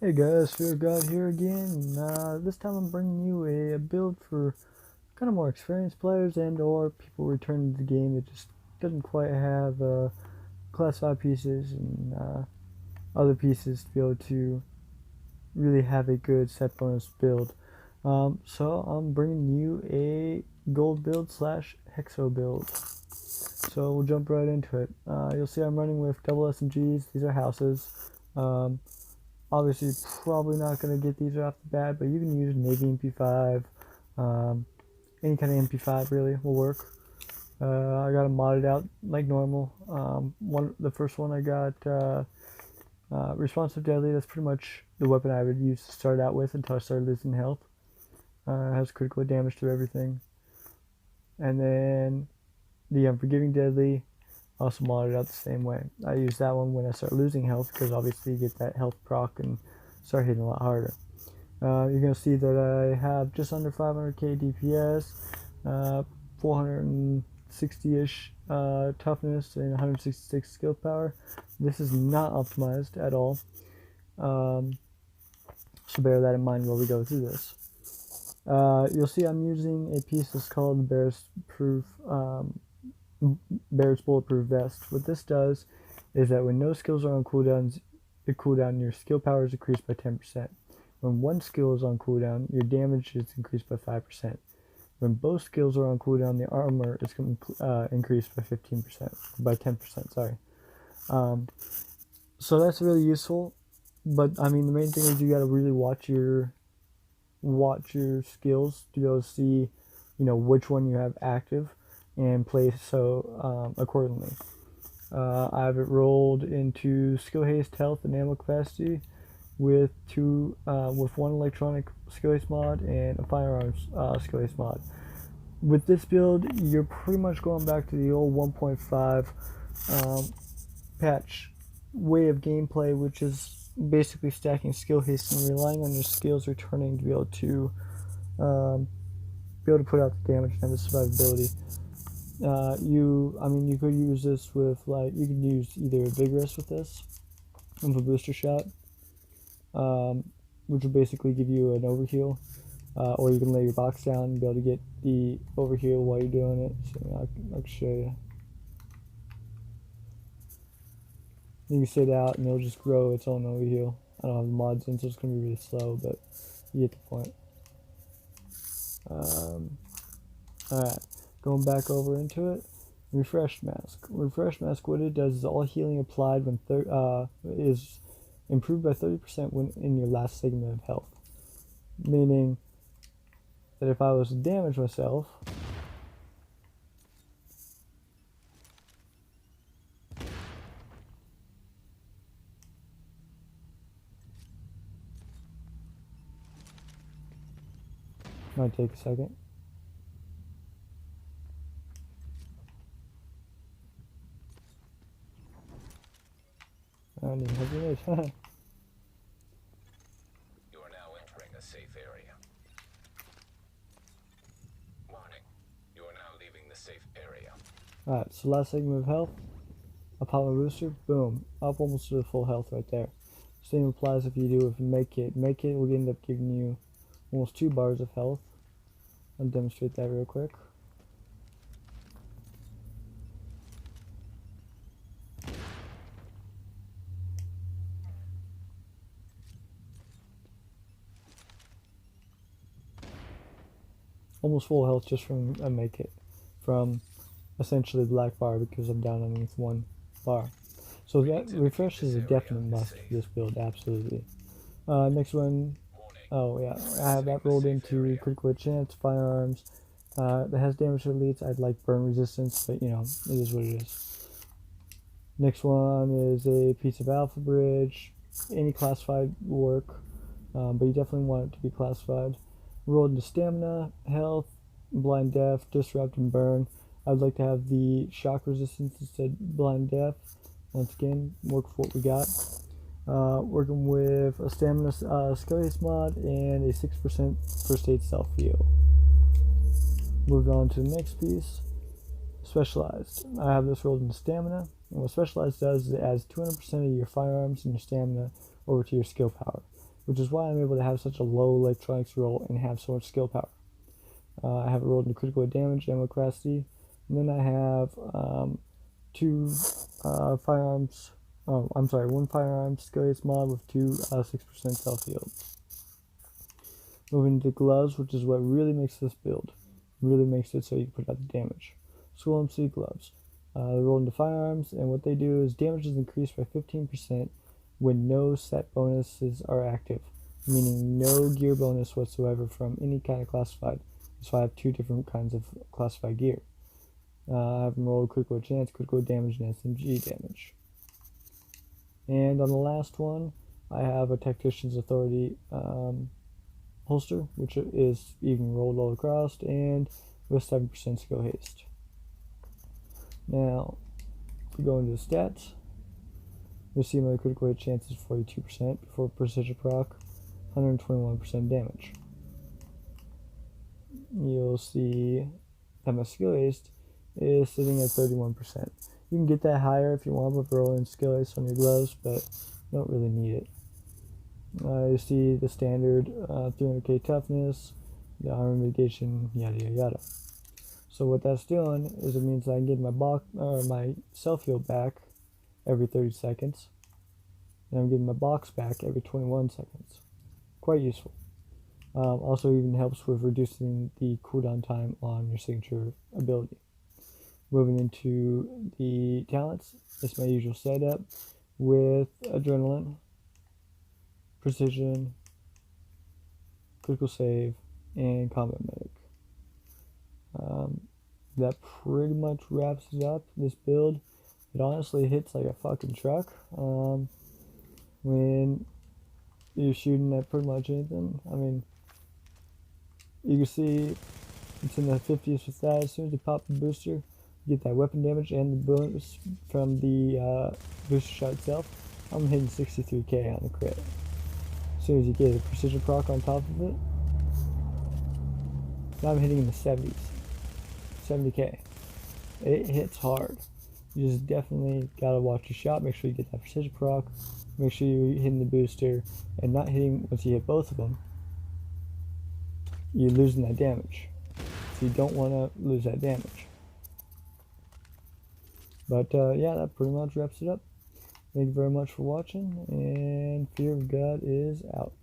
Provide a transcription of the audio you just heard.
Hey guys, Fear God here again. This time I'm bringing you a build for kind of more experienced players and or people returning to the game that just doesn't quite have class 5 pieces and other pieces to be able to really have a good set bonus build. So I'm bringing you a gold build slash hexo build. So we'll jump right into it. You'll see I'm running with double SMGs. These are houses. Um, Obviously, probably not going to get these right off the bat, but you can use Navy MP5. Any kind of MP5 really will work. I got them modded out like normal. The first one I got responsive deadly. That's pretty much the weapon I would use to start out with until I started losing health. It has critical damage to everything. And then the unforgiving deadly, also modded out the same way. I use that one when I start losing health because obviously you get that health proc and start hitting a lot harder. You're going to see that I have just under 500k DPS, 460-ish toughness, and 166 skill power. This is not optimized at all, so bear that in mind while we go through this. You'll see I'm using a piece that's called Bear's Bulletproof Vest. What this does is that when no skills are on cooldown, your skill power is increased by 10%. When one skill is on cooldown, your damage is increased by 5%. When both skills are on cooldown, the armor is increased by 10%, sorry. So that's really useful, but I mean the main thing is you gotta really watch your skills to be able to see, which one you have active and play accordingly. I have it rolled into skill haste, health, and ammo capacity with one electronic skill haste mod and a firearms skill haste mod. With this build, you're pretty much going back to the old 1.5 patch way of gameplay, which is basically stacking skill haste and relying on your skills returning to be able to put out the damage and have the survivability. You could use this with you could use either Vigorous with this, with a booster shot, which will basically give you an overheal, or you can lay your box down and be able to get the overheal while you're doing it. So I can show you. You can sit out and it'll just grow its own overheal. I don't have the mods in, so it's going to be really slow, but you get the point. Alright, going back over into it. Refresh Mask. Refresh Mask, what it does is all healing applied is improved by 30% when in your last segment of health. Meaning that if I was to damage myself, might take a second. I don't even have grenades. You are now entering a safe area. Warning. You are now leaving the safe area. Alright, so last segment of health. I pop my booster, boom, up almost to the full health right there. Same applies if you do with Make It. Make It will end up giving you almost 2 bars of health. I'll demonstrate that real quick. Almost full health just from a Make It, from essentially black bar because I'm down underneath 1 bar. So that refresh is a definite must for this build, absolutely. Next one, oh yeah, I have that rolled into critical hit chance, firearms. That has damage to elites. I'd like burn resistance, but it is what it is. Next one is a piece of alpha bridge. Any classified will work, but you definitely want it to be classified. Rolled into stamina, health, blind deaf, disrupt, and burn. I'd like to have the shock resistance instead blind deaf. Once again, work for what we got. Working with a stamina skill haste mod and a 6% first aid self heal. Moving on to the next piece. Specialized. I have this rolled into stamina. And what Specialized does is it adds 200% of your firearms and your stamina over to your skill power. which is why I'm able to have such a low electronics roll and have so much skill power. I have it rolled into critical damage, ammo capacity, and then I have two firearms. Oh, I'm sorry, one firearm skill mod with two 6% self healed. Moving to gloves, which is what really makes this build. Really makes it so you can put out the damage. Skull MC gloves. They're rolled into firearms, and what they do is damage is increased by 15% when no set bonuses are active, meaning no gear bonus whatsoever from any kind of classified. So I have two different kinds of classified gear. I have them roll critical chance, critical damage, and SMG damage. And on the last one, I have a Tactician's Authority holster, which is even rolled all across, and with 7% skill haste. Now, if we go into the stats, you'll see my critical hit chance is 42% before precision proc, 121% damage. You'll see that my skill haste is sitting at 31%. You can get that higher if you want with rolling skill haste on your gloves, but you don't really need it. You see the standard 300k toughness, the armor mitigation, yada yada yada. So what that's doing is it means I can get my self heal back every 30 seconds, and I'm getting my box back every 21 seconds. Quite useful. Also even helps with reducing the cooldown time on your signature ability. Moving into the talents, it's my usual setup with adrenaline, precision, critical save, and combat medic. That pretty much wraps it up. This build, it honestly hits like a fucking truck when you're shooting at pretty much anything. I mean, you can see it's in the 50s with that. As soon as you pop the booster, you get that weapon damage and the bonus from the booster shot itself. I'm hitting 63k on the crit. As soon as you get a precision proc on top of it, now I'm hitting in the 70s. 70k. It hits hard. You just definitely gotta watch your shot, make sure you get that precision proc, make sure you're hitting the booster, and not hitting once you hit both of them. You're losing that damage. So you don't want to lose that damage. But yeah, that pretty much wraps it up. Thank you very much for watching, and Fear of God is out.